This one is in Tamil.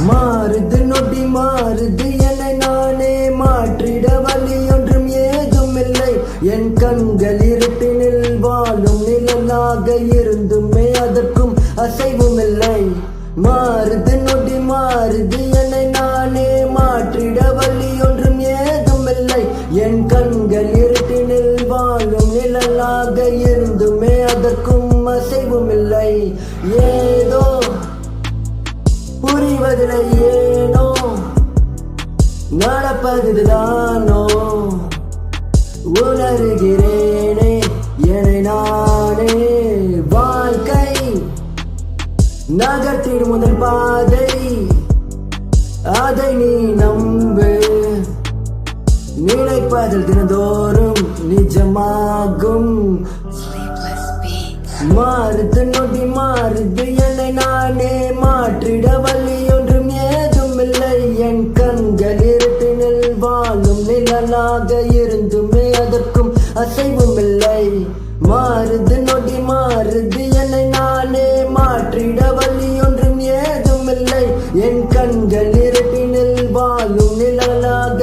மாறுது நொடி மாறுது என்னை நானே மாற்றிட வழி ஒன்றும் ஏதும் இல்லை. என் கண்கள் இருட்டினில் வாழும் நிழலாக இருந்துமே அதற்கும் அசைவும் இல்லை. மாறுது நொடி மாறுது என்னை நானே மாற்றிட வழி ஒன்றும் ஏதும் இல்லை. என் கண்கள் இருட்டினில் வாழும் நிழலாக இருந்துமே அதற்கும் அசைவும் இல்லை. ஏதோ புரிவதில்லை ஏனோ நடப்பதுதானோ உணர்கிறேனே என்னை நானே. வாழ்க்கை நகர்த்திடும் முதல் பாதை அதை நீ நம்பு. நினைப்பதில் தினந்தோறும் நிஜமாகும். மாறுது நொடி மாறுது என்னை நானே மாற்றிட வழி ஒன்றும் ஏதும் இல்லை. என் கண்கள் இருட்டினில் வாழும் நிழலாக இருந்துமே அதற்கும் அசைவும் இல்லை. மாறுது நொடி மாறுது என்னை நானே மாற்றிட வழி ஒன்றும் ஏதும் இல்லை. என் கண்கள் இருட்டினில் வாழும் நிழலாக